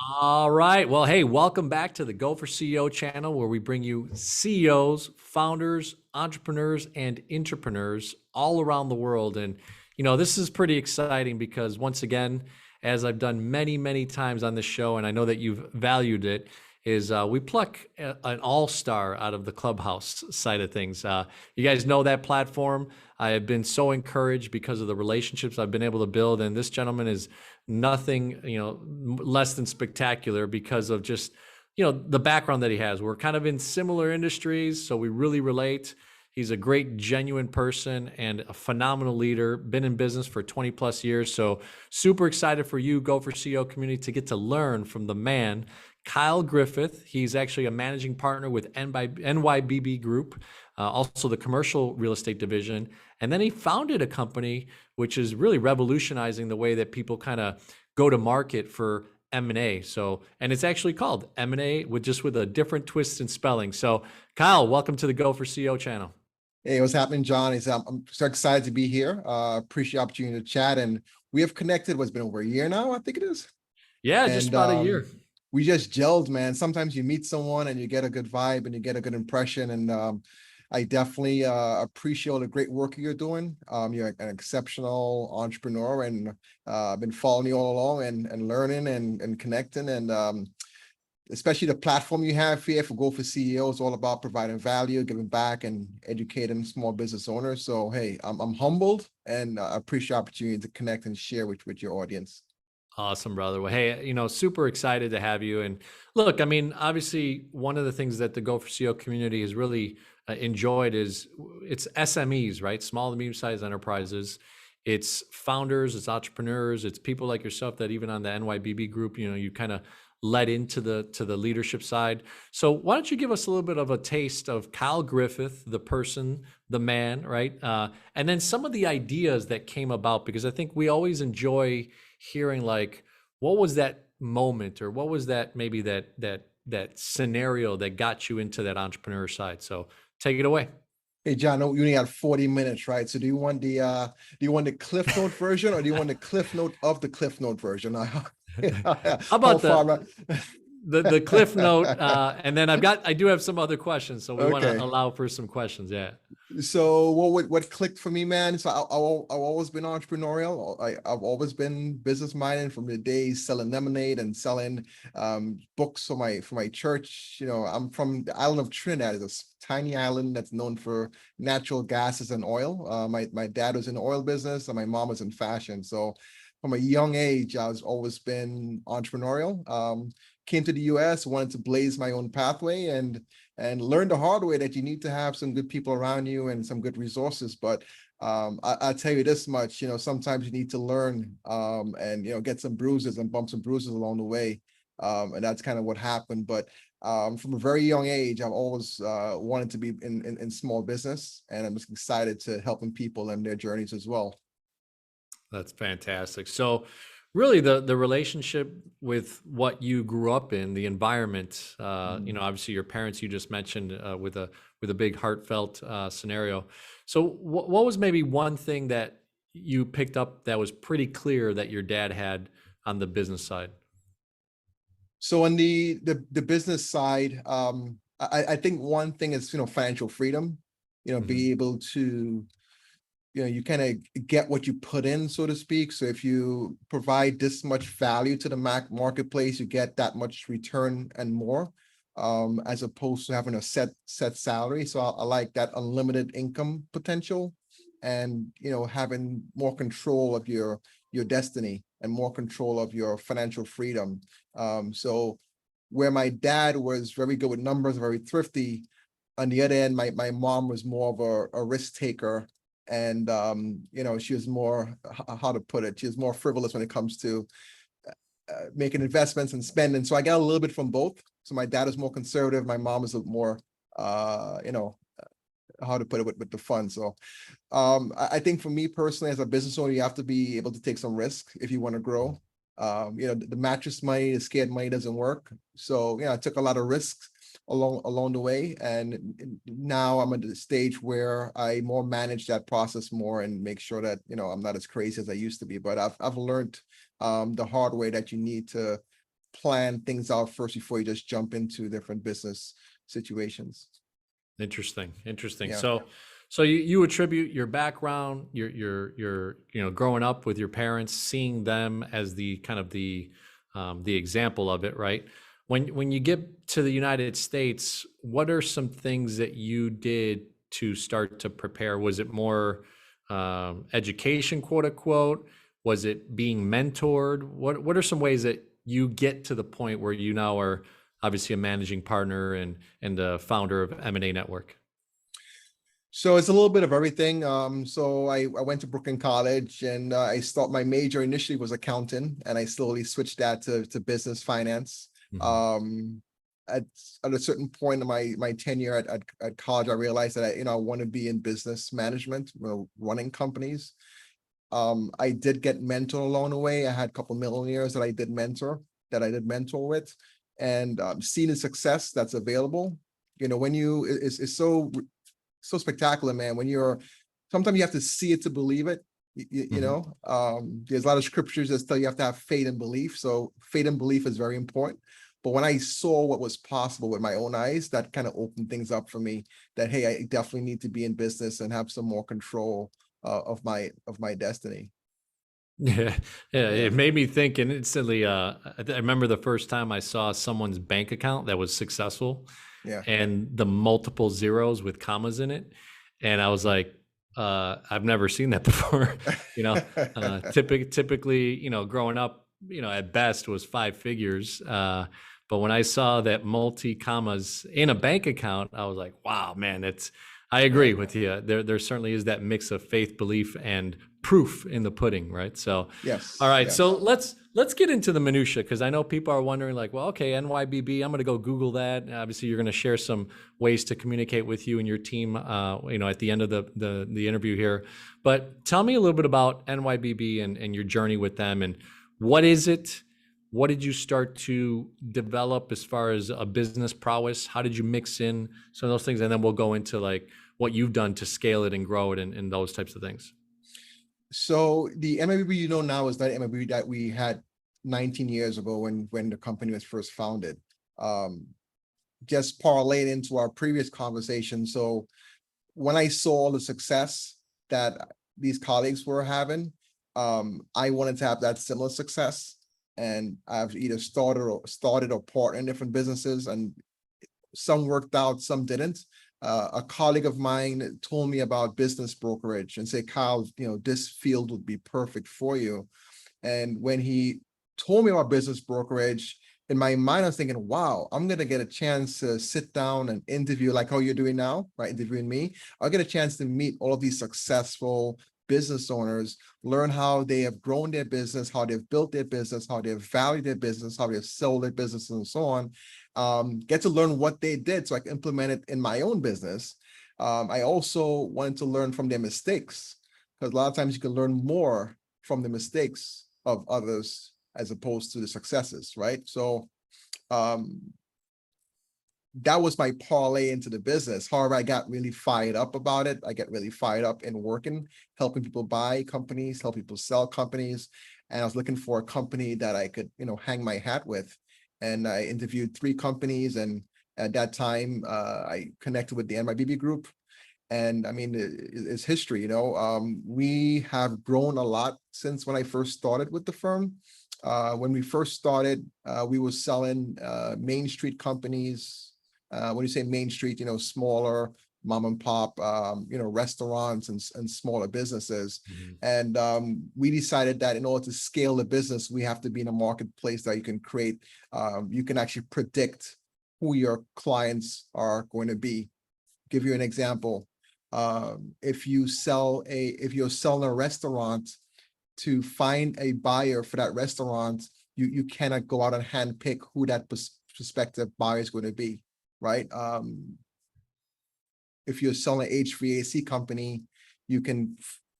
All right. Well, hey, welcome back to the Go for CEO channel where we bring you CEOs, founders, entrepreneurs, and entrepreneurs all around the world. And, this is pretty exciting because once again, as I've done many, many times on this show, and I know that you've valued it, is we pluck an all-star out of the Clubhouse side of things. You guys know that platform. I have been so encouraged because of the relationships I've been able to build, and this gentleman is nothing, less than spectacular because of just, the background that he has. We're kind of in similar industries, so we really relate. He's a great, genuine person and a phenomenal leader, been in business for 20 plus years. So super excited for you, Go for CEO community, to get to learn from the man, Kyle Griffith. He's actually a managing partner with NYBB Group, also the commercial real estate division. And then he founded a company which is really revolutionizing the way that people kind of go to market for M&A. So, and it's actually called M&A with a different twist in spelling. So, Kyle, welcome to the Go for CEO channel. Hey, what's happening, John? I'm so excited to be here. Appreciate the opportunity to chat, and we have connected. What's been over a year now, I think it is. Yeah, just about a year. We just gelled, man. Sometimes you meet someone and you get a good vibe and you get a good impression. And I definitely appreciate all the great work you're doing. You're an exceptional entrepreneur, and I've been following you all along and learning and connecting. And especially the platform you have here for Go for CEO is all about providing value, giving back, and educating small business owners. So, hey, I'm humbled, and I appreciate the opportunity to connect and share with your audience. Awesome, brother. Well, hey, super excited to have you. And look, I mean, obviously, one of the things that the Go for CEO community has really enjoyed is it's SMEs, right? Small to medium-sized enterprises. It's founders, it's entrepreneurs, it's people like yourself that even on the NYBB group, you kind of led into the leadership side. So why don't you give us a little bit of a taste of Kyle Griffith, the person, the man, right? And then some of the ideas that came about, because I think we always enjoy hearing like, what was that moment, or what was that maybe that scenario that got you into that entrepreneur side? So take it away. Hey, John, you only got 40 minutes, right? So do you want the Cliff Note version, or do you want the Cliff Note of the Cliff Note version? How about the Cliff Note? And then I do have some other questions, so we want to allow for some questions. Yeah. So what clicked for me, man? So I've always been entrepreneurial. I've always been business minded from the days selling lemonade and selling books for my church. I'm from the island of Trinidad. It's a tiny island that's known for natural gases and oil. My dad was in the oil business, and my mom was in fashion. So from a young age, I was always been entrepreneurial. Came to the US, wanted to blaze my own pathway, and learned the hard way that you need to have some good people around you and some good resources. But I'll tell you this much, sometimes you need to learn and get some bruises and bumps and bruises along the way. And that's kind of what happened. But from a very young age, I've always wanted to be in small business, and I'm just excited to helping people in their journeys as well. That's fantastic. So really the relationship with what you grew up in, the environment, obviously your parents, you just mentioned with a big heartfelt scenario. So what was maybe one thing that you picked up that was pretty clear that your dad had on the business side? So on the business side, I think one thing is, financial freedom, be able to, you kind of get what you put in, so to speak. So if you provide this much value to the marketplace, you get that much return and more, as opposed to having a set salary. So I like that unlimited income potential, and having more control of your destiny and more control of your financial freedom. So where my dad was very good with numbers, very thrifty, on the other end, my mom was more of a risk taker. And, she was more, how to put it, she was more frivolous when it comes to making investments and spending. So I got a little bit from both. So my dad is more conservative. My mom is a more, how to put it, with the fun. So I think for me personally, as a business owner, you have to be able to take some risk if you want to grow. The mattress money, the scared money doesn't work. So, I took a lot of risks along the way, and now I'm at the stage where I more manage that process more and make sure that I'm not as crazy as I used to be. But I've learned the hard way that you need to plan things out first before you just jump into different business situations. Interesting. Yeah. So you attribute your background, your growing up with your parents, seeing them as the kind of the example of it, right? When you get to the United States, what are some things that you did to start to prepare? Was it more education, quote unquote? Was it being mentored? What are some ways that you get to the point where you now are obviously a managing partner and the founder of M&A Network? So it's a little bit of everything. So I went to Brooklyn College, and my major initially was accounting, and I slowly switched that to business finance. Mhm. Um, at a certain point in my tenure at college, I realized that I want to be in business management, running companies. I did get mentored along the way. I had a couple millionaires that I did mentor with, and seeing the success that's available. When it's so spectacular, man. Sometimes you have to see it to believe it. Mhm. There's a lot of scriptures that tell you have to have faith and belief. So faith and belief is very important. But when I saw what was possible with my own eyes, that kind of opened things up for me that, hey, I definitely need to be in business and have some more control of my destiny. Yeah, yeah, Yeah. it made me think, and instantly, I remember the first time I saw someone's bank account that was successful, Yeah. and the multiple zeros with commas in it, and I was like, I've never seen that before. Typically, growing up, at best was five figures. But when I saw that multi commas in a bank account, I was like, wow, man, I agree Yeah. with you. There certainly is that mix of faith, belief, and proof in the pudding, right? So, all Yes. right, so Yes. let's get into the minutia, because I know people are wondering, like, well, okay, NYBB, I'm going to go Google that. Obviously, you're going to share some ways to communicate with you and your team, at the end of the interview here. But tell me a little bit about NYBB and your journey with them, and what is it? What did you start to develop as far as a business prowess? How did you mix in some of those things? And then we'll go into like what you've done to scale it and grow it and those types of things. So the NYBB now is not NYBB that we had 19 years ago when the company was first founded. Um, just parlayed into our previous conversation. So when I saw the success that these colleagues were having, I wanted to have that similar success. And I've either started or partnered in different businesses, and some worked out, some didn't. A colleague of mine told me about business brokerage and said, Kyle, this field would be perfect for you. And when he told me about business brokerage, in my mind, I was thinking, wow, I'm going to get a chance to sit down and interview like how you're doing now, right? Interviewing me. I'll get a chance to meet all of these successful business owners, learn how they have grown their business, how they've built their business, how they've valued their business, how they've sold their business, and so on. Get to learn what they did so I can implement it in my own business. I also wanted to learn from their mistakes, because a lot of times you can learn more from the mistakes of others as opposed to the successes, right? So that was my parlay into the business. However, I got really fired up about it. I get really fired up in working, helping people buy companies, help people sell companies. And I was looking for a company that I could, hang my hat with. And I interviewed 3 companies. And at that time, I connected with the NYBB group. And I mean, it's history, we have grown a lot since when I first started with the firm. When we first started, we were selling Main Street companies. When you say Main Street, smaller mom and pop, restaurants and smaller businesses. Mhm. And we decided that in order to scale the business, we have to be in a marketplace that you can create, you can actually predict who your clients are going to be. Give you an example. If you're selling a restaurant, to find a buyer for that restaurant, you cannot go out and handpick who that prospective buyer is going to be, right? If you're selling an HVAC company, you can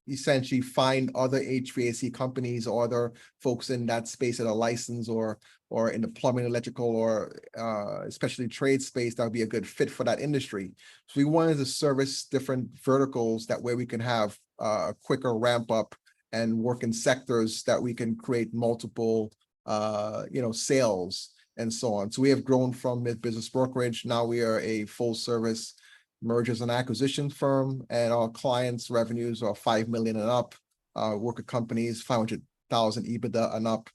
essentially find other HVAC companies or other folks in that space that are licensed or in the plumbing, electrical, or especially trade space that would be a good fit for that industry. So we wanted to service different verticals that way we can have a quicker ramp up and work in sectors that we can create multiple sales and so on. So we have grown from mid-business brokerage. Now we are a full service mergers and acquisition firm, and our clients' revenues are 5 million and up. Work at companies 500,000 EBITDA and up.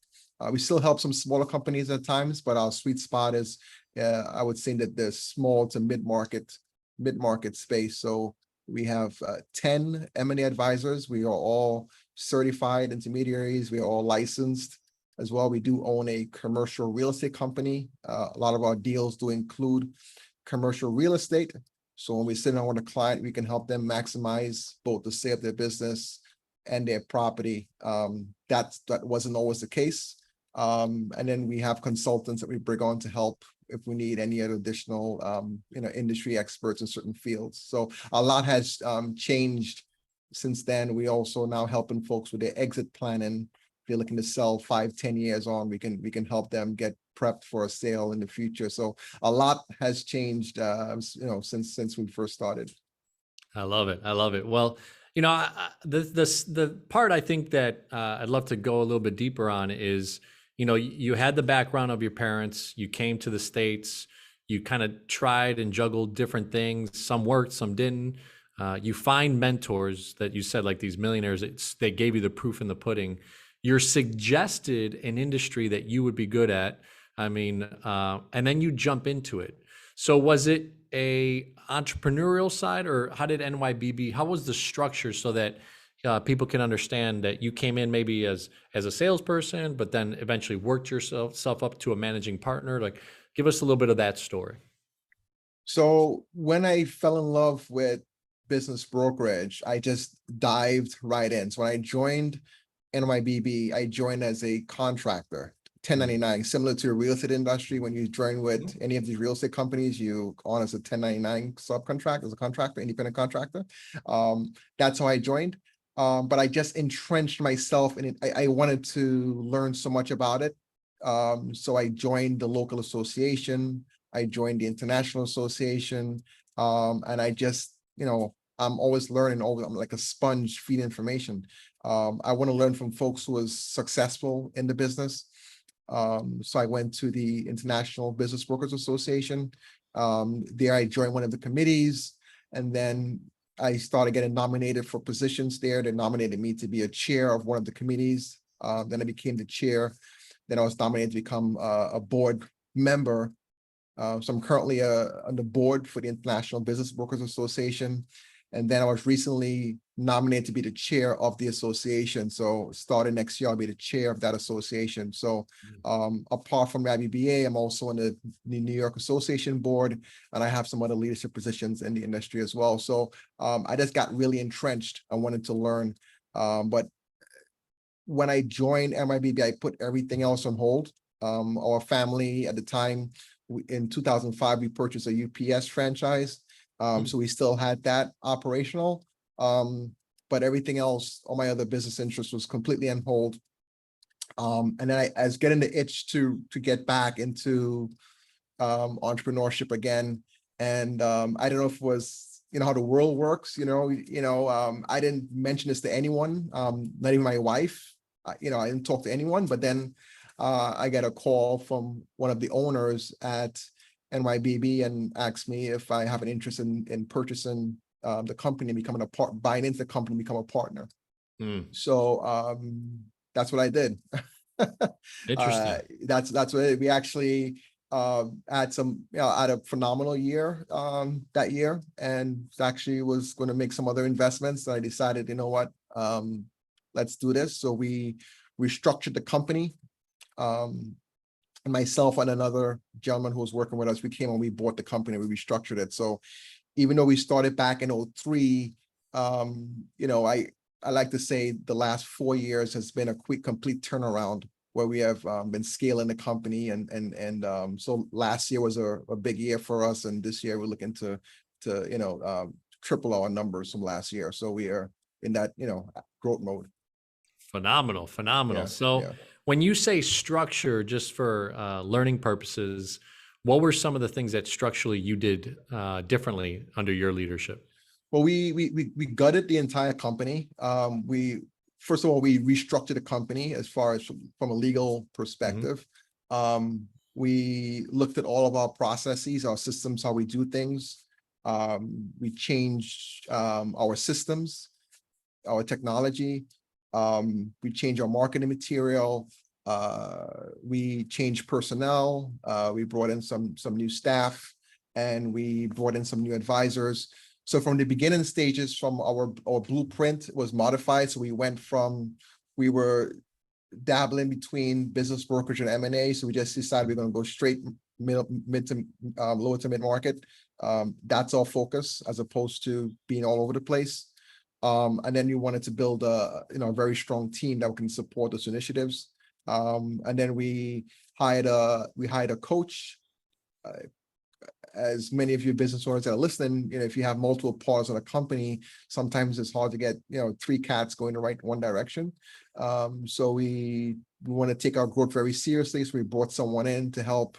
We still help some smaller companies at times, but our sweet spot is, I would say that the small to mid-market space. So we have 10 M&A advisors. We are all certified intermediaries. We are all licensed as well. We do own a commercial real estate company. A lot of our deals do include commercial real estate. So when we sit down with a client, we can help them maximize both the sale of their business and their property. That wasn't always the case. And then we have consultants that we bring on to help if we need any other additional, industry experts in certain fields. So a lot has changed since then. We also now helping folks with their exit planning. If you're looking to sell 5-10 years on, we can help them get prepped for a sale in the future. So a lot has changed, since we first started. I love it. I love it. Well, the part I think that I'd love to go a little bit deeper on is, you had the background of your parents, you came to the States, you kind of tried and juggled different things. Some worked, some didn't. You find mentors that you said, like these millionaires, they gave you the proof in the pudding. You're suggested an industry that you would be good at. And then you jump into it. So was it a entrepreneurial side, or how did NYBB, how was the structure so that people can understand that you came in maybe as a salesperson, but then eventually worked yourself up to a managing partner? Like, give us a little bit of that story. So when I fell in love with business brokerage, I just dived right in. So when I joined NYBB, I joined as a contractor, 1099, similar to the real estate industry. When you join with any of these real estate companies, you on as a 1099 subcontract, as a contractor, independent contractor. That's how I joined. But I just entrenched myself in it. I wanted to learn so much about it. So I joined the local association. I joined the international association. And I just, I'm always learning. I'm like a sponge, feed information. I want to learn from folks who was successful in the business. So I went to the International Business Brokers Association. There I joined one of the committees, and then I started getting nominated for positions there. They nominated me to be a chair of one of the committees. Then I became the chair. Then I was nominated to become a board member. So I'm currently on the board for the International Business Brokers Association. And then I was recently nominated to be the chair of the association. So starting next year, I'll be the chair of that association. So apart from the IBBA, I'm also on the New York Association board, and I have some other leadership positions in the industry as well. So I just got really entrenched. I wanted to learn. But when I joined NYBB, I put everything else on hold. Our family at the time, in 2005, we purchased a UPS franchise. So we still had that operational, but everything else, all my other business interests was completely on hold. And then I was getting the itch to get back into entrepreneurship again. And I don't know if it was, how the world works, I didn't mention this to anyone, not even my wife. I didn't talk to anyone, but then I got a call from one of the owners at NYBB and asked me if I have an interest in purchasing the company, becoming buying into the company, become a partner. So that's what I did. Interesting. That's what we actually had had a phenomenal year that year, and actually was going to make some other investments. I decided, let's do this. So we restructured the company. Myself and another gentleman who was working with us, we came and we bought the company, we restructured it. So even though we started back in 2003, I like to say the last 4 years has been a complete turnaround where we have been scaling the company. And so last year was a big year for us. And this year we're looking to triple our numbers from last year. So we are in that, growth mode. Phenomenal. Yeah, So yeah. When you say structure, just for learning purposes, what were some of the things that structurally you did differently under your leadership? Well, we gutted the entire company. We first of all, we restructured the company as far as from a legal Mhm. perspective. We looked at all of our processes, our systems, how we do things. We changed our systems, our technology. We changed our marketing material. We changed personnel. We brought in some new staff, and we brought in some new advisors. So from the beginning stages, from our blueprint was modified. So we went from, we were dabbling between business brokerage and M&A. So we just decided we're going to go straight mid to lower to mid market. That's our focus, as opposed to being all over the place. And then you wanted to build a very strong team that can support those initiatives. And then we hired a coach. As many of you business owners that are listening, if you have multiple parts of a company, sometimes it's hard to get, three cats going the right one direction. So we want to take our growth very seriously. So we brought someone in to help,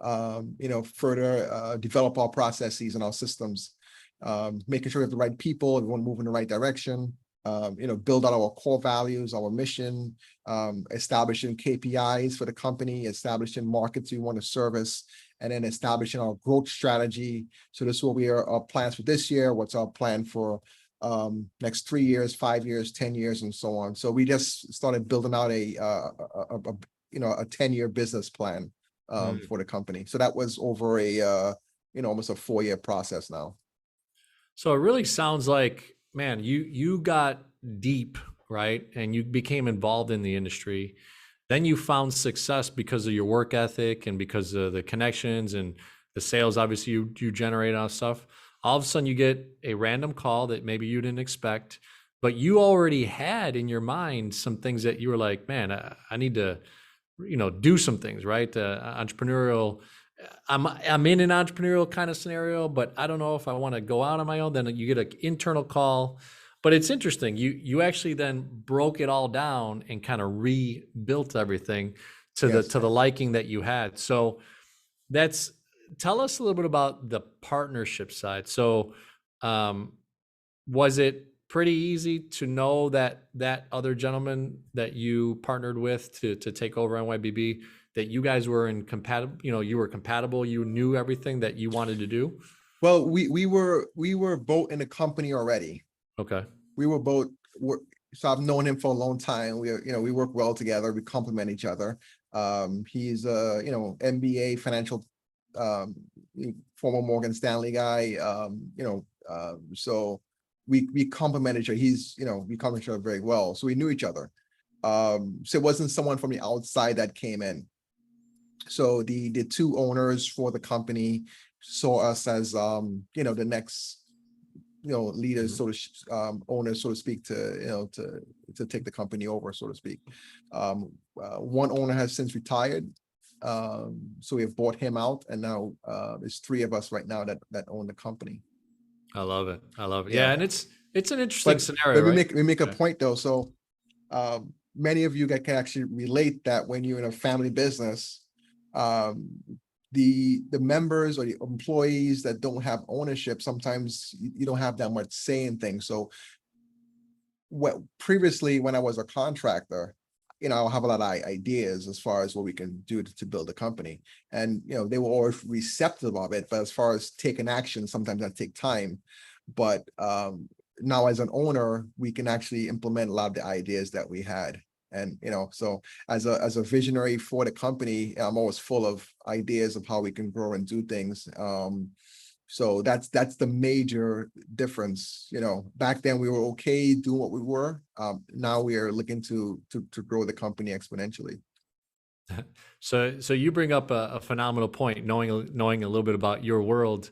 further develop our processes and our systems, making sure we have the right people, we want to move in the right direction, build out our core values, our mission, establishing KPIs for the company, establishing markets we want to service, and then establishing our growth strategy. So this is what our plans for this year, what's our plan for next 3 years, 5 years, 10 years, and so on. So we just started building out a 10-year business plan for the company. So that was over almost a 4-year process now. So it really sounds like, man, you got deep, right? And you became involved in the industry. Then you found success because of your work ethic and because of the connections and the sales, obviously, you generate on stuff. All of a sudden you get a random call that maybe you didn't expect, but you already had in your mind some things that you were like, man, I need to, do some things, right? Entrepreneurial. I'm in an entrepreneurial kind of scenario, but I don't know if I want to go out on my own. Then you get an internal call. But it's interesting. You actually then broke it all down and kind of rebuilt everything to the liking that you had. So tell us a little bit about the partnership side. So was it pretty easy to know that other gentleman that you partnered with to take over NYBB, that you guys were you were compatible, you knew everything that you wanted to do? Well, we were both in the company already. Okay. We were both, so I've known him for a long time. We work well together. We complement each other. He's a, MBA financial, former Morgan Stanley guy. So we complement each other. We complement each other very well. So we knew each other. So it wasn't someone from the outside that came in. So the two owners for the company saw us as, the next, leaders, sort of owners, so to speak, to take the company over, so to speak. One owner has since retired, so we have bought him out, and now there's 3 of us right now that own the company. I love it. Yeah. And it's an interesting scenario, but right? we make a point though. So many of you guys can actually relate that when you're in a family business, the members or the employees that don't have ownership, sometimes you don't have that much say in things. So previously, when I was a contractor, I'll have a lot of ideas as far as what we can do to build a company. And, they were always receptive of it. But as far as taking action, sometimes that take time. But now as an owner, we can actually implement a lot of the ideas that we had. And, so as a visionary for the company, I'm always full of ideas of how we can grow and do things. So that's the major difference. Back then we were okay doing what we were. Now we are looking to grow the company exponentially. So you bring up a phenomenal point, knowing a little bit about your world.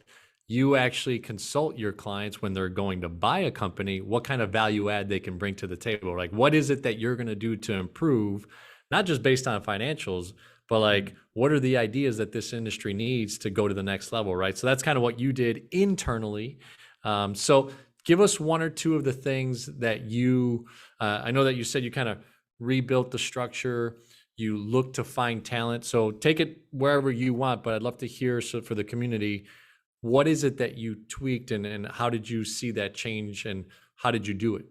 You actually consult your clients when they're going to buy a company, what kind of value add they can bring to the table. Like, what is it that you're going to do to improve, not just based on financials, but like, what are the ideas that this industry needs to go to the next level, right? So that's kind of what you did internally. So give us 1 or 2 of the things that I know that you said you kind of rebuilt the structure, you look to find talent. So take it wherever you want, but I'd love to hear, so for the community, what is it that you tweaked and how did you see that change and how did you do it?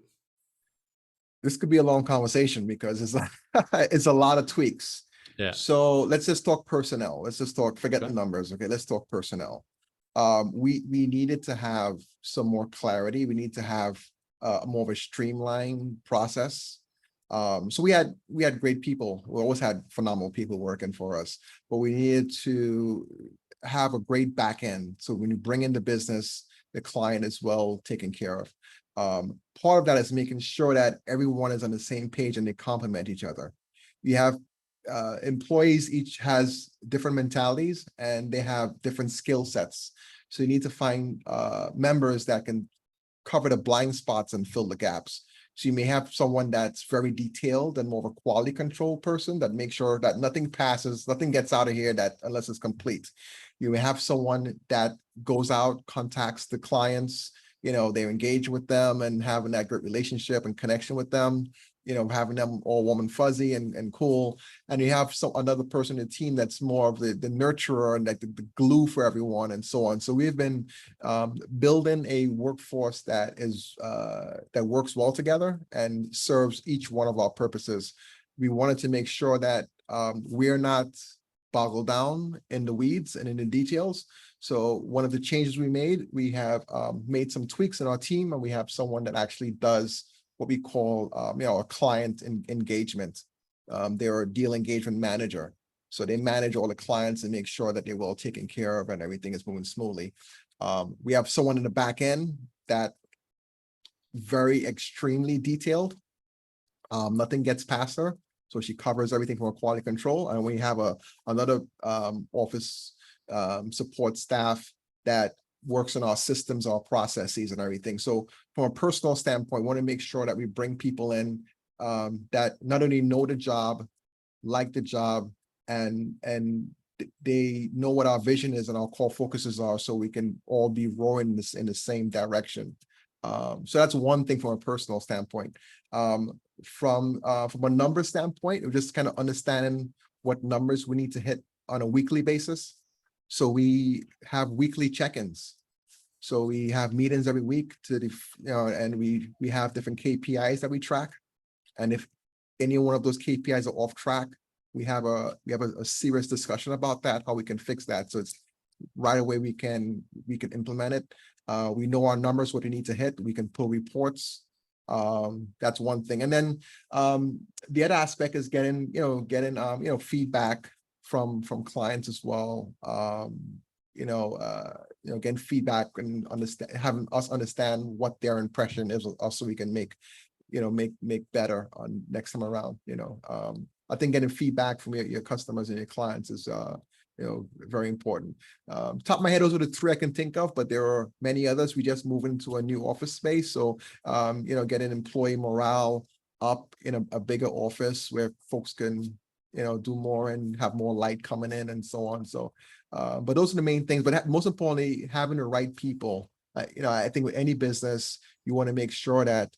this could be a long conversation because it's it's a lot of tweaks. Yeah. So let's just talk personnel. Let's just talk, forget the Okay. numbers. Okay, let's talk personnel. We needed to have some more clarity. We need to have more of a streamlined process. So we had great people. We always had phenomenal people working for us, but we needed to have a great back end. So when you bring in the business, the client is well taken care of. Part of that is making sure that everyone is on the same page and they complement each other. You have employees, each has different mentalities and they have different skill sets. So you need to find members that can cover the blind spots and fill the gaps. So you may have someone that's very detailed and more of a quality control person that makes sure that nothing passes, nothing gets out of here that unless it's complete. You may have someone that goes out, contacts the clients, they engage with them and having that great relationship and connection with them, having them all warm and fuzzy and cool. And you have another person in the team that's more of the nurturer and like the glue for everyone and so on. So we've been building a workforce that is that works well together and serves each one of our purposes. We wanted to make sure that we're not boggled down in the weeds and in the details. So one of the changes we have made some tweaks in our team, and we have someone that actually does what we call, a client engagement. They're a deal engagement manager. So they manage all the clients and make sure that they're well taken care of and everything is moving smoothly. We have someone in the back end that very extremely detailed. Nothing gets past her. So she covers everything from a quality control. And we have another office support staff that works on our systems, our processes and everything. So from a personal standpoint, we want to make sure that we bring people in that not only know the job, like the job, and they know what our vision is and our core focuses are, so we can all be rowing this in the same direction. So that's one thing from a personal standpoint. From a number standpoint, we're just kind of understanding what numbers we need to hit on a weekly basis. So we have weekly check-ins. So we have meetings every week and we have different KPIs that we track. And if any one of those KPIs are off track, we have a serious discussion about that, how we can fix that. So it's right away we can implement it. We know our numbers, what we need to hit. We can pull reports. That's one thing. And then the other aspect is getting feedback from clients as well. Getting feedback and having us understand what their impression is, also we can make better on next time around. I think getting feedback from your customers and your clients is very important. Top of my head, those are the three I can think of, but there are many others. We just moved into a new office space, so getting employee morale up in a bigger office where folks can do more and have more light coming in and so on. So but those are the main things. But most importantly, having the right people. I think with any business, you want to make sure that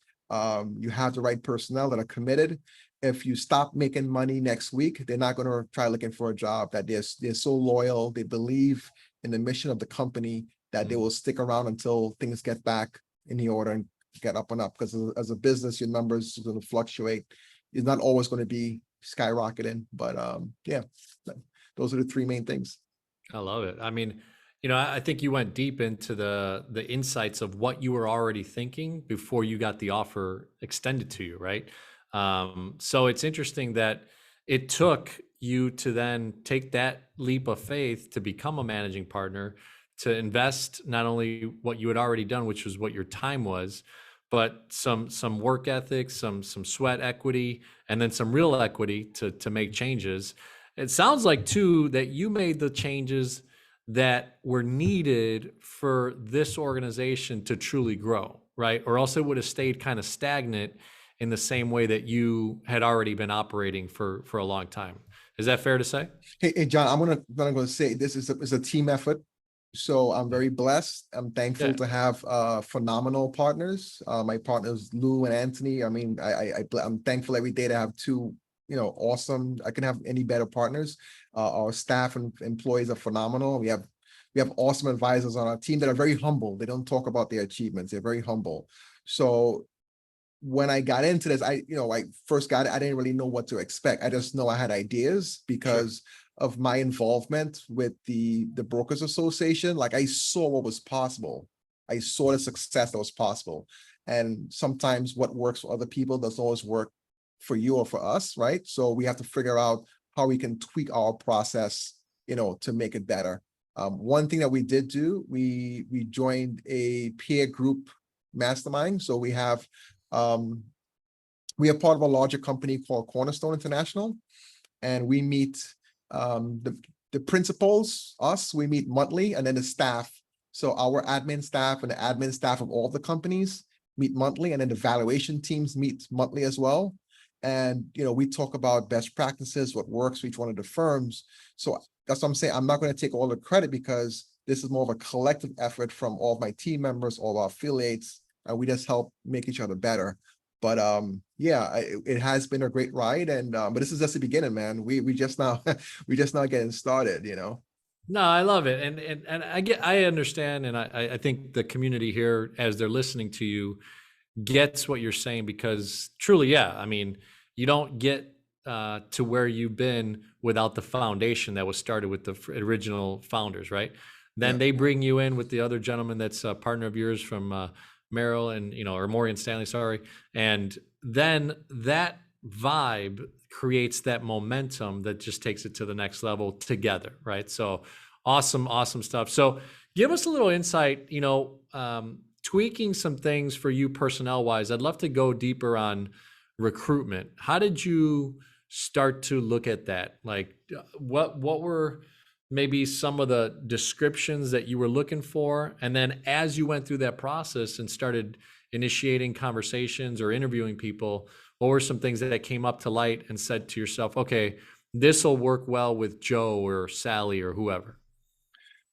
you have the right personnel that are committed. If you stop making money next week, they're not going to try looking for a job. That they're so loyal, they believe in the mission of the company that they will stick around until things get back in the order and get up and up. Because as a business, your numbers are going to fluctuate. It's not always going to be skyrocketing, but yeah, those are the three main things. I love it. I mean, I think you went deep into the insights of what you were already thinking before you got the offer extended to you, right? So it's interesting that it took you to then take that leap of faith to become a managing partner, to invest not only what you had already done, which was what your time was, but some work ethic, some sweat equity, and then some real equity to make changes. It sounds like too that you made the changes that were needed for this organization to truly grow, right? Or else it would have stayed kind of stagnant in the same way that you had already been operating for a long time. Is that fair to say? Hey, John, I'm gonna say this is a team effort. So I'm very blessed. I'm thankful to have phenomenal partners. My partners Lou and Anthony. I mean, I'm thankful every day to have two awesome. I can have any better partners. Our staff and employees are phenomenal. We have awesome advisors on our team that are very humble. They don't talk about their achievements. They're very humble. So when I got into this, I first got it, I didn't really know what to expect. I just know I had ideas because of my involvement with the Brokers Association. Like I saw what was possible. I saw the success that was possible. And sometimes what works for other people doesn't always work for you or for us, right? So we have to figure out how we can tweak our process, to make it better. One thing that we did do, we joined a peer group mastermind. So we are part of a larger company called Cornerstone International, and we meet the principals, we meet monthly, and then the staff. So our admin staff and the admin staff of all the companies meet monthly, and then the valuation teams meet monthly as well. And we talk about best practices, what works for each one of the firms. So that's what I'm saying. I'm not going to take all the credit because this is more of a collective effort from all of my team members, all our affiliates, and we just help make each other better. But yeah, it has been a great ride, and but this is just the beginning, man. We just now we just now getting started, No, I love it, and I understand, and I think the community here, as they're listening to you, gets what you're saying, because truly, yeah, I mean, you don't get to where you've been without the foundation that was started with the original founders, right? Then Yeah. they bring you in with the other gentleman that's a partner of yours from Merrill and or Morgan Stanley, sorry, and then that vibe creates that momentum that just takes it to the next level together, right? So awesome stuff. So give us a little insight, tweaking some things for you personnel wise. I'd love to go deeper on recruitment. How did you start to look at that? Like what were maybe some of the descriptions that you were looking for? And then as you went through that process and started initiating conversations or interviewing people, what were some things that came up to light and said to yourself, okay, this will work well with Joe or Sally or whoever?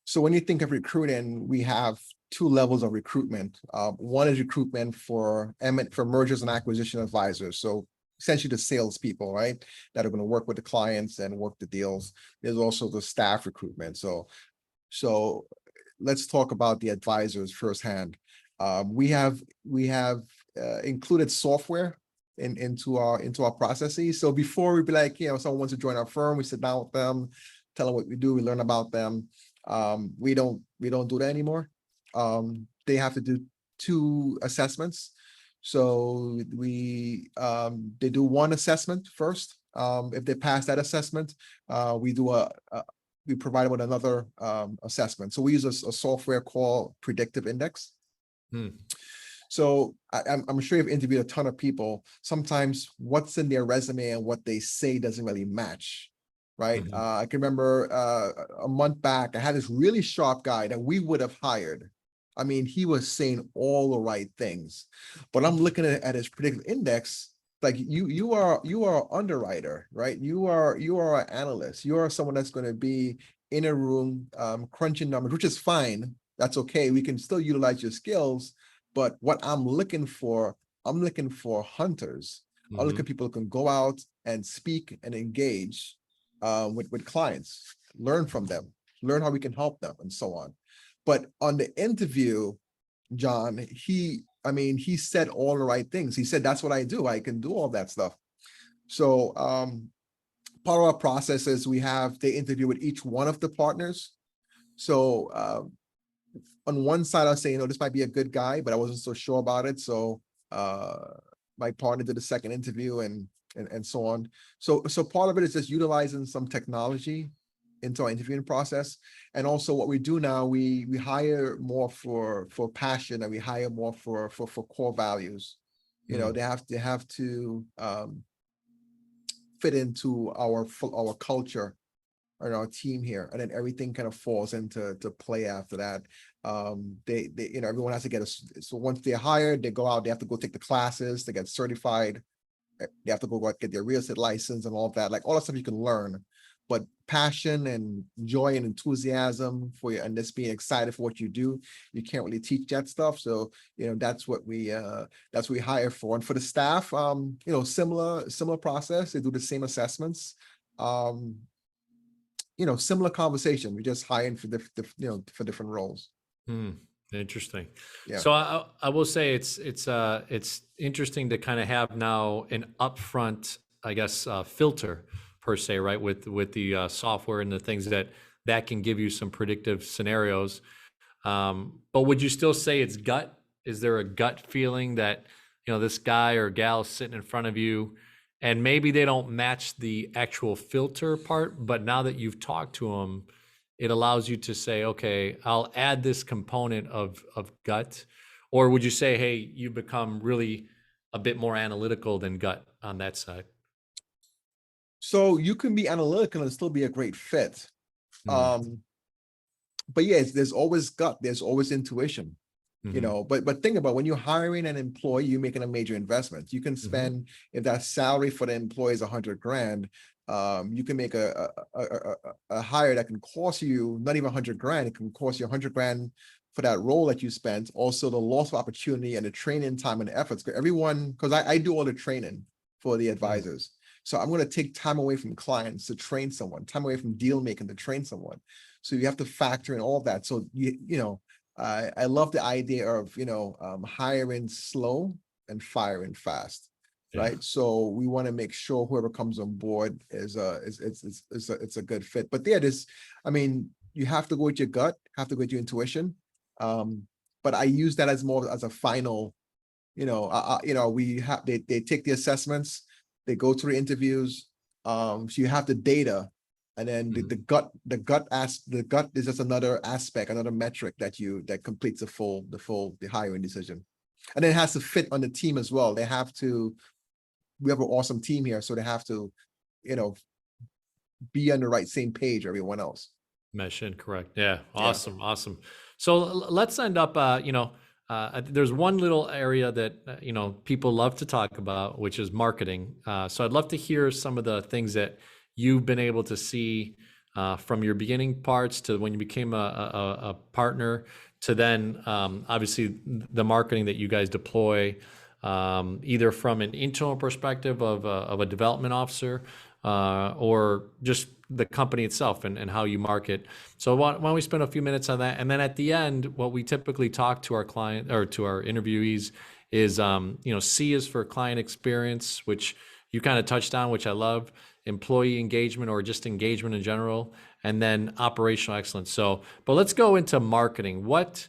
So when you think of recruiting, we have two levels of recruitment. One is recruitment for mergers and acquisition advisors. So essentially the salespeople, right, that are going to work with the clients and work the deals. There's also the staff recruitment. So let's talk about the advisors firsthand. We have included software into our processes. So before we'd be like, someone wants to join our firm, we sit down with them, tell them what we do, we learn about them. We don't do that anymore. They have to do 2 assessments. So they do one assessment first. If they pass that assessment, we provide them with another assessment. So we use a software called Predictive Index. So I'm sure you've interviewed a ton of people. Sometimes what's in their resume and what they say doesn't really match, right? I can remember a month back, I had this really sharp guy that we would have hired. I mean, he was saying all the right things, but I'm looking at his predictive index. Like you are an underwriter, right? You are an analyst. You are someone that's going to be in a room crunching numbers, which is fine. That's okay. We can still utilize your skills. But what I'm looking for hunters. I'm looking for people who can go out and speak and engage with clients, learn from them, learn how we can help them, and so on. But on the interview, John, he said all the right things. He said, that's what I do. I can do all that stuff. So part of our process is they interview with each one of the partners. So on one side, I'll say, this might be a good guy, but I wasn't so sure about it. So my partner did the second interview and so on. So part of it is just utilizing some technology into our interviewing process. And also what we do now, we hire more for passion, and we hire more for core values. They have to fit into our culture and our team here, and then everything kind of falls into play after that. Everyone has to get so once they're hired, they go out, they have to go take the classes, they get certified, they have to go get their real estate license and all of that, like all that stuff you can learn. But passion and joy and enthusiasm for you, and just being excited for what you do, you can't really teach that stuff. So that's what we hire for. And for the staff, similar process. They do the same assessments. Similar conversation. We just hiring for for different roles. Interesting. Yeah. So I will say it's interesting to kind of have now an upfront, I guess, filter per se, right? With the software and the things that can give you some predictive scenarios. But would you still say it's gut? Is there a gut feeling that, this guy or gal sitting in front of you, and maybe they don't match the actual filter part, but now that you've talked to them, it allows you to say, okay, I'll add this component of gut? Or would you say, hey, you become really a bit more analytical than gut on that side? So you can be analytical and still be a great fit. Mm, But yes, there's always gut, there's always intuition, mhm, but think about when you're hiring an employee, you're making a major investment. You can mhm, spend, if that salary for the employee is 100 grand, you can make a hire that can cost you not even 100 grand. It can cost you 100 grand for that role that you spent. Also the loss of opportunity and the training time and efforts. Because I do all the training for the mm, advisors. So I'm going to take time away from clients to train someone, time away from deal making to train someone. So you have to factor in all of that. So I love the idea of hiring slow and firing fast, yeah. right? So we want to make sure whoever comes on board is it's a good fit. But yeah, I mean, you have to go with your gut, have to go with your intuition. But I use that as more as a final, we have they take the assessments, they go through the interviews. So you have the data, and then the, Mhm. the gut the gut is just another aspect, another metric that completes the hiring decision. And then it has to fit on the team as well. We have an awesome team here, so they have to you know be on the right same page with everyone else. Mesh in, correct. Yeah, Yeah. awesome, awesome. So let's end up. There's one little area that people love to talk about, which is marketing. So I'd love to hear some of the things that you've been able to see from your beginning parts to when you became a partner to then obviously the marketing that you guys deploy, either from an internal perspective of a development officer or just the company itself and how you market. So why don't we spend a few minutes on that? And then at the end, what we typically talk to our client or to our interviewees is, C is for client experience, which you kind of touched on, which I love, employee engagement or just engagement in general, and then operational excellence. So, but let's go into marketing. What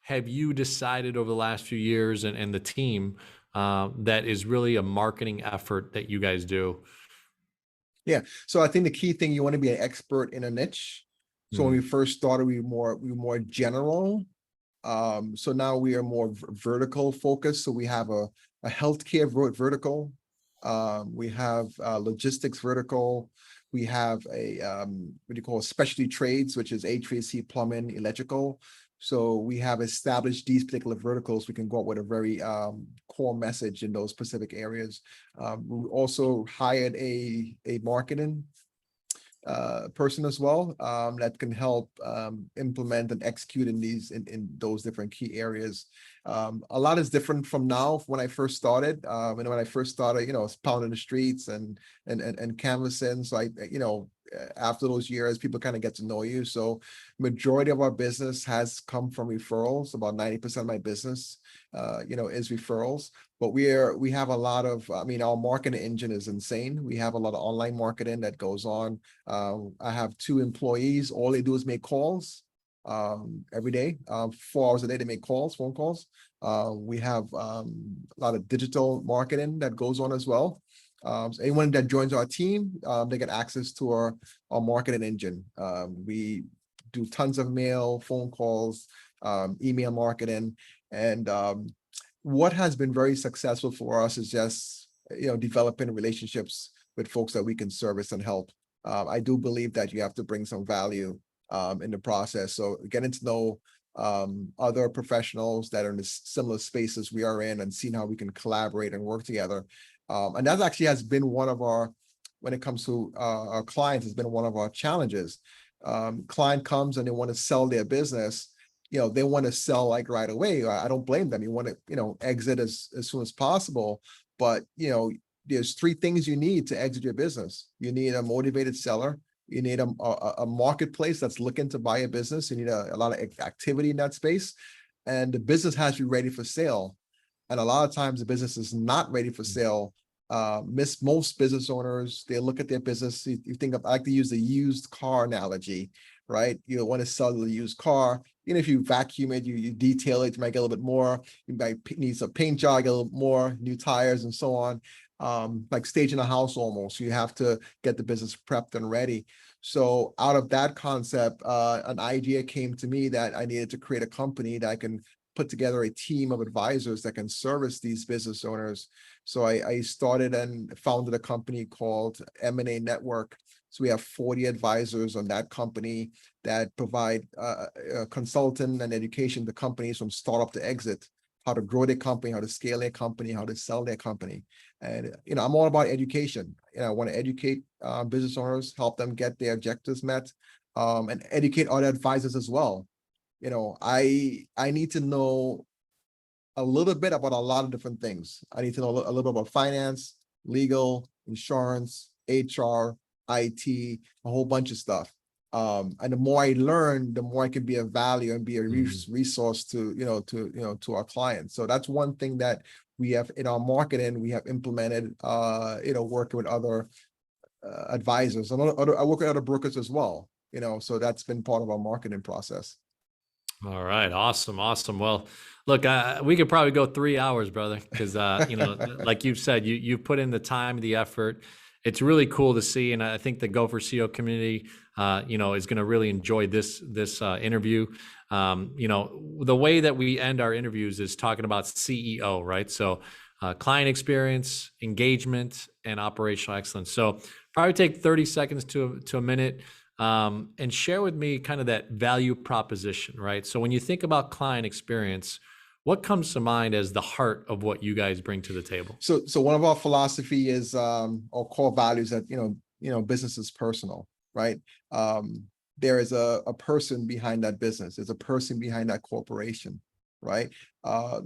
have you decided over the last few years and the team that is really a marketing effort that you guys do? Yeah. So I think the key thing, you want to be an expert in a niche. So when we Mm, first started, we were more general. So now we are more vertical focused. So we have a healthcare vertical. We have logistics vertical. We have a what do you call specialty trades, which is HVAC, plumbing, electrical. So we have established these particular verticals. We can go out with a very core message in those specific areas. We also hired a marketing person as well, that can help implement and execute in those different key areas. A lot is different from now when I first started. And when I first started, I was pounding the streets and canvassing. So after those years, people kind of get to know you. So majority of our business has come from referrals. About 90% of my business, is referrals. But we have a lot of, our marketing engine is insane. We have a lot of online marketing that goes on. I have 2 employees. All they do is make calls every day, 4 hours a day. They make phone calls. We have a lot of digital marketing that goes on as well. So anyone that joins our team, they get access to our marketing engine. We do tons of mail, phone calls, email marketing, and what has been very successful for us is just developing relationships with folks that we can service and help. I do believe that you have to bring some value in the process. So getting to know other professionals that are in the similar spaces we are in and seeing how we can collaborate and work together. And that actually has been one of when it comes to our clients, has been one of our challenges. Client comes and they want to sell their business. They want to sell like right away. I don't blame them. You want to, exit as soon as possible. But, there's 3 things you need to exit your business. You need a motivated seller. You need a marketplace that's looking to buy a business. You need a lot of activity in that space. and the business has to be ready for sale. And a lot of times the business is not ready for sale. Most business owners, they look at their business. You think of, I like to use the used car analogy, right? You want to sell the used car. If you vacuum it, you detail it, you might get a little bit more. You might need some paint job, get a little more, new tires and so on. Like staging a house almost. You have to get the business prepped and ready. So out of that concept, an idea came to me that I needed to create a company that I can put together a team of advisors that can service these business owners. So I started and founded a company called Eminae Network. So we have 40 advisors on that company that provide consulting and education to companies from startup to exit, how to grow their company, how to scale their company, how to sell their company. And, I'm all about education. I want to educate business owners, help them get their objectives met, and educate other advisors as well. I need to know a little bit about a lot of different things. I need to know a little bit about finance, legal, insurance, HR, IT, a whole bunch of stuff. And the more I learn, the more I can be of value and be a resource to our clients. So that's one thing that we have in our marketing. We have implemented, working with other advisors. I work with other brokers as well. So that's been part of our marketing process. All right. Awesome. Well, look, we could probably go 3 hours, brother, because, like you've said, you've put in the time, the effort. It's really cool to see. And I think the Go for CEO community, is going to really enjoy this interview. The way that we end our interviews is talking about CEO, right? So client experience, engagement, and operational excellence. So probably take 30 seconds to a minute. And share with me kind of that value proposition, right? So when you think about client experience, what comes to mind as the heart of what you guys bring to the table? So one of our philosophy is our core values that business is personal, right? There is a person behind that business. There's a person behind that corporation, right?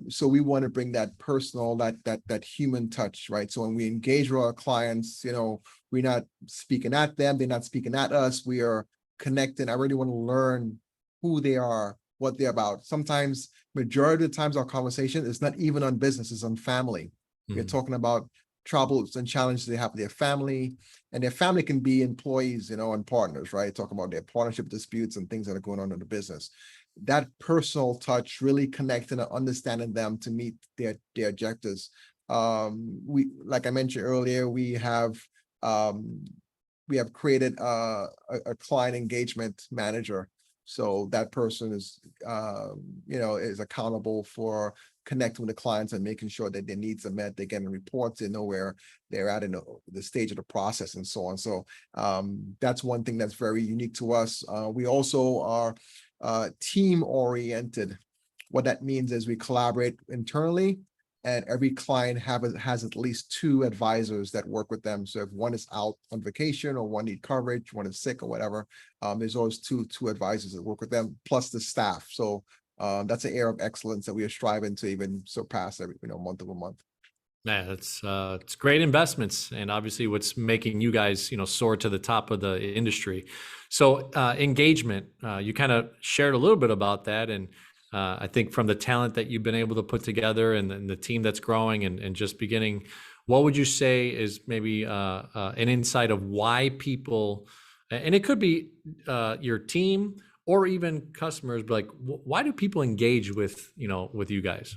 So we want to bring that personal, that human touch, right? So when we engage with our clients, we're not speaking at them, they're not speaking at us. We are connecting. I really want to learn who they are, what they're about. Sometimes, majority of the times, our conversation is not even on business, it's on family. We're talking about troubles and challenges they have with their family, and their family can be employees, and partners, right? Talk about their partnership disputes and things that are going on in the business. That personal touch, really connecting and understanding them to meet their objectives. Like I mentioned earlier, we have created a client engagement manager. So that person is accountable for connecting with the clients and making sure that their needs are met. They're getting reports, they know where they're at in the stage of the process and so on. So that's one thing that's very unique to us. We also are team oriented. What that means is we collaborate internally, and every client has at least 2 advisors that work with them. So if one is out on vacation or one needs coverage, one is sick or whatever, there's always two advisors that work with them, plus the staff. So that's an area of excellence that we are striving to even surpass every month over month. Man, it's great investments, and obviously what's making you guys soar to the top of the industry. So engagement, you kind of shared a little bit about that, and I think from the talent that you've been able to put together and the team that's growing and just beginning, what would you say is maybe an insight of why people, and it could be your team or even customers, but like, why do people engage with you guys?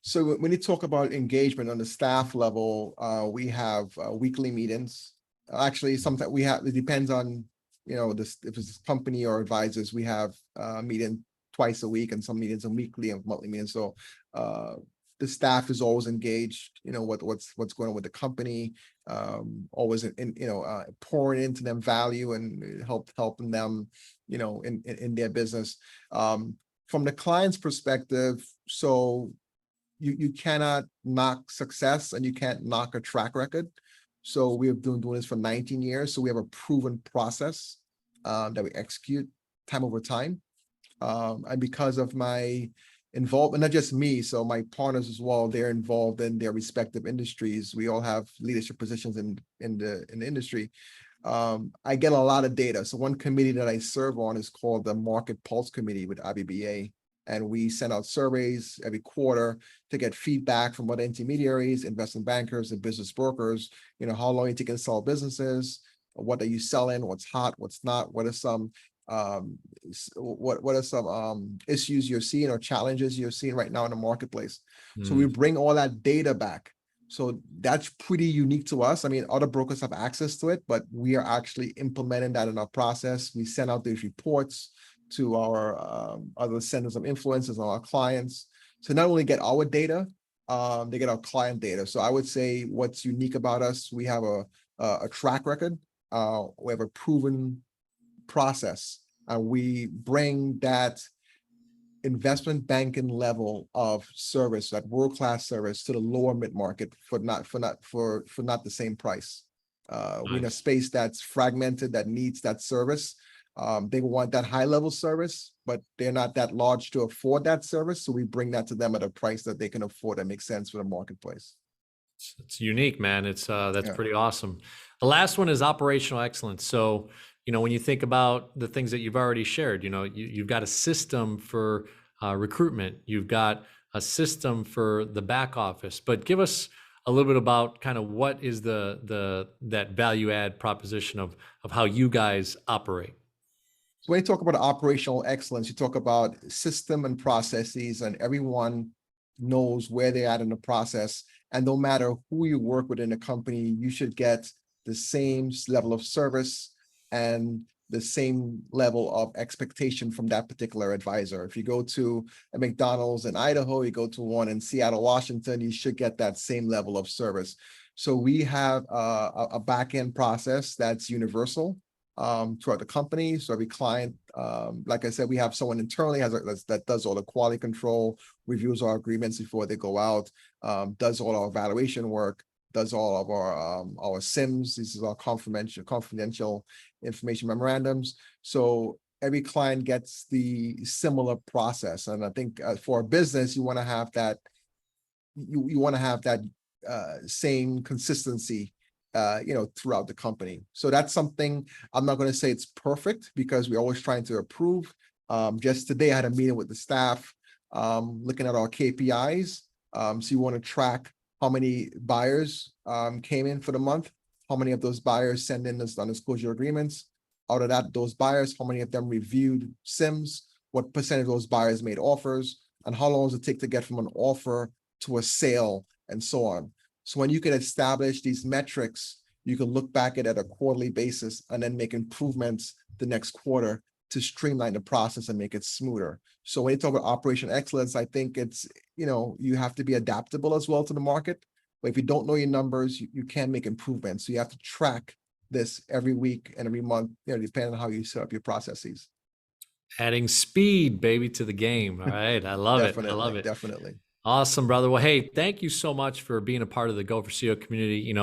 So when you talk about engagement on the staff level, we have weekly meetings. Actually, sometimes it depends on, if it's a company or advisors, we have meeting twice a week, and some meetings are weekly and monthly meetings. So the staff is always engaged, what's going on with the company, always pouring into them value and helping them, in their business. From the client's perspective, so you cannot knock success and you can't knock a track record. So we have been doing this for 19 years. So we have a proven process that we execute time over time. And because of my involvement, not just me, so my partners as well, they're involved in their respective industries. We all have leadership positions in the industry. I get a lot of data. So one committee that I serve on is called the Market Pulse Committee with IBBA. and we send out surveys every quarter to get feedback from other intermediaries, investment bankers, and business brokers. How long you take to sell businesses, what are you selling, what's hot, what's not, what are some issues you're seeing or challenges you're seeing right now in the marketplace. So we bring all that data back. So that's pretty unique to us. I mean, other brokers have access to it, but we are actually implementing that in our process. We send out these reports to our other centers of influence and our clients. So not only get our data, they get our client data. So I would say what's unique about us, we have a track record. We have a proven process, and we bring that investment banking level of service, that world-class service, to the lower mid-market for not the same price. We're in a space that's fragmented, that needs that service. They want that high-level service, but they're not that large to afford that service. So we bring that to them at a price that they can afford that makes sense for the marketplace. It's unique, man. That's pretty awesome. The last one is operational excellence. So, when you think about the things that you've already shared, you've got a system for recruitment, you've got a system for the back office, but give us a little bit about kind of what is that value add proposition of how you guys operate. So when you talk about operational excellence, you talk about system and processes, and everyone knows where they're at in the process. And no matter who you work with in a company, you should get the same level of service and the same level of expectation from that particular advisor. If you go to a McDonald's in Idaho, you go to one in Seattle, Washington, you should get that same level of service. So we have a back-end process that's universal throughout the company. So every client, like I said, we have someone internally that does all the quality control, reviews our agreements before they go out, does all our evaluation work, does all of our SIMs. This is our confidential information memorandums. So every client gets the similar process. And I think for a business, you want to have that, you want to have that same consistency, throughout the company. So that's something, I'm not going to say it's perfect because we're always trying to improve. Just today I had a meeting with the staff, looking at our KPIs. So you want to track how many buyers came in for the month, how many of those buyers send in those non-disclosure agreements. Out of that, those buyers, how many of them reviewed SIMs, what percent of those buyers made offers, and how long does it take to get from an offer to a sale, and so on. So when you can establish these metrics, you can look back at it a quarterly basis and then make improvements the next quarter to streamline the process and make it smoother. So when you talk about operational excellence, I think it's, you have to be adaptable as well to the market. But if you don't know your numbers, you can't make improvements. So you have to track this every week and every month, depending on how you set up your processes. Adding speed, baby, to the game. All right. I love it. I love it. Definitely. Awesome, brother. Well, hey, thank you so much for being a part of the Go for CEO community.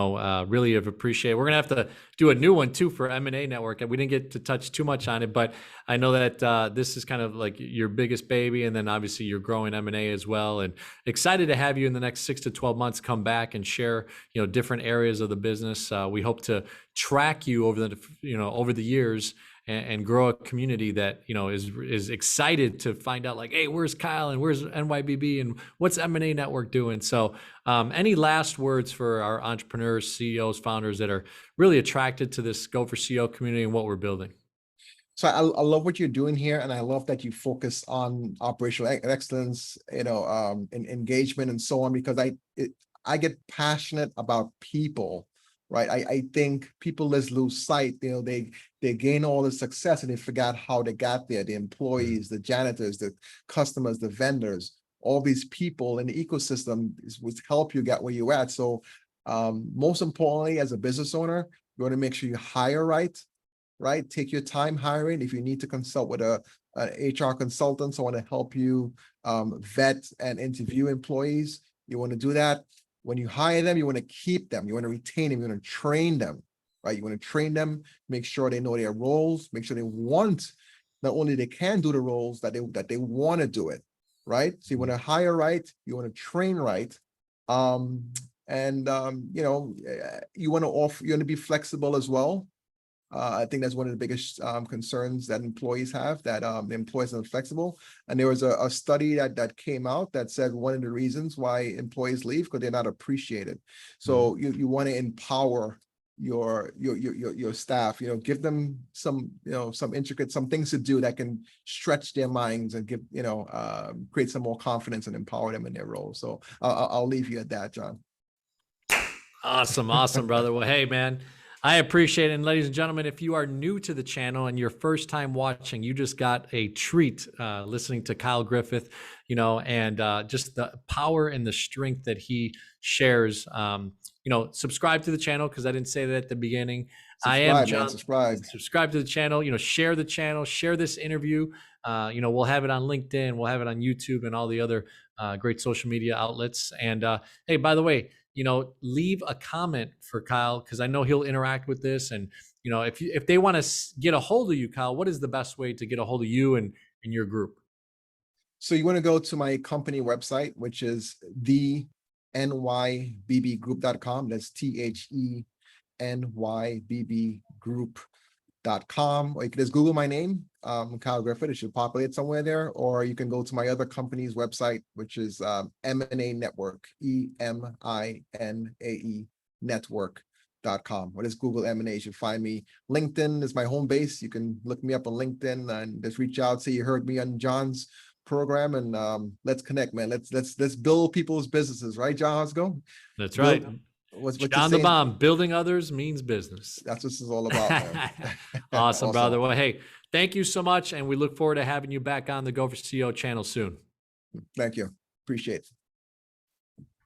Really have appreciated. We're going to have to do a new one too for Eminae Network. We didn't get to touch too much on it, but I know that this is kind of like your biggest baby, and then obviously you're growing Eminae as well. And excited to have you in the next 6 to 12 months come back and share, different areas of the business. We hope to track you over the years and grow a community that is excited to find out, like, hey, where's Kyle and where's NYBB and what's Eminae Network doing? So any last words for our entrepreneurs, CEOs, founders that are really attracted to this Go for CEO community and what we're building? So I love what you're doing here, and I love that you focus on operational excellence, and engagement and so on, because I get passionate about people. Right. I think people lose sight, they gain all the success and they forgot how they got there. The employees, the janitors, the customers, the vendors, all these people in the ecosystem would help you get where you're at. So most importantly, as a business owner, you want to make sure you hire right. Take your time hiring. If you need to consult with an HR consultant, so I want to help you vet and interview employees, you want to do that. When you hire them, you want to keep them, you want to retain them, you want to train them, right? You want to train them, make sure they know their roles, make sure they want, not only they can do the roles, that they want to do it, right? So you want to hire right, you want to train right, you want to be flexible as well. I think that's one of the biggest concerns that employees have, that the employees are flexible. And there was a study that came out that said one of the reasons why employees leave because they're not appreciated. So you want to empower your staff, give them some, some things to do that can stretch their minds and give, create some more confidence and empower them in their role. So I'll leave you at that, John. Awesome. Awesome, brother. Well, hey, man, I appreciate it. And ladies and gentlemen, if you are new to the channel and your first time watching, you just got a treat listening to Kyle Griffith, and just the power and the strength that he shares. Subscribe to the channel because I didn't say that at the beginning. I am John. Subscribe to the channel, share the channel, share this interview. We'll have it on LinkedIn, we'll have it on YouTube and all the other great social media outlets. And hey, by the way, leave a comment for Kyle because I know he'll interact with this. And, if they want to get a hold of you, Kyle, what is the best way to get a hold of you and your group? So you want to go to my company website, which is the NYBBgroup.com. That's THENYBBgroup.com. Or you can just Google my name, Kyle Griffith. It should populate somewhere there. Or you can go to my other company's website, which is Eminae Network, EMINAE Network.com. Or just Google Eminae. You should find me. LinkedIn is my home base. You can look me up on LinkedIn and just reach out, say you heard me on John's program, and let's connect, man. Let's build people's businesses, right, John? How's it going? That's right. What John the Bomb, building others means business. That's what this is all about, man. Awesome, brother. Well, hey, thank you so much, and we look forward to having you back on the Go for CEO channel soon. Thank you. Appreciate it.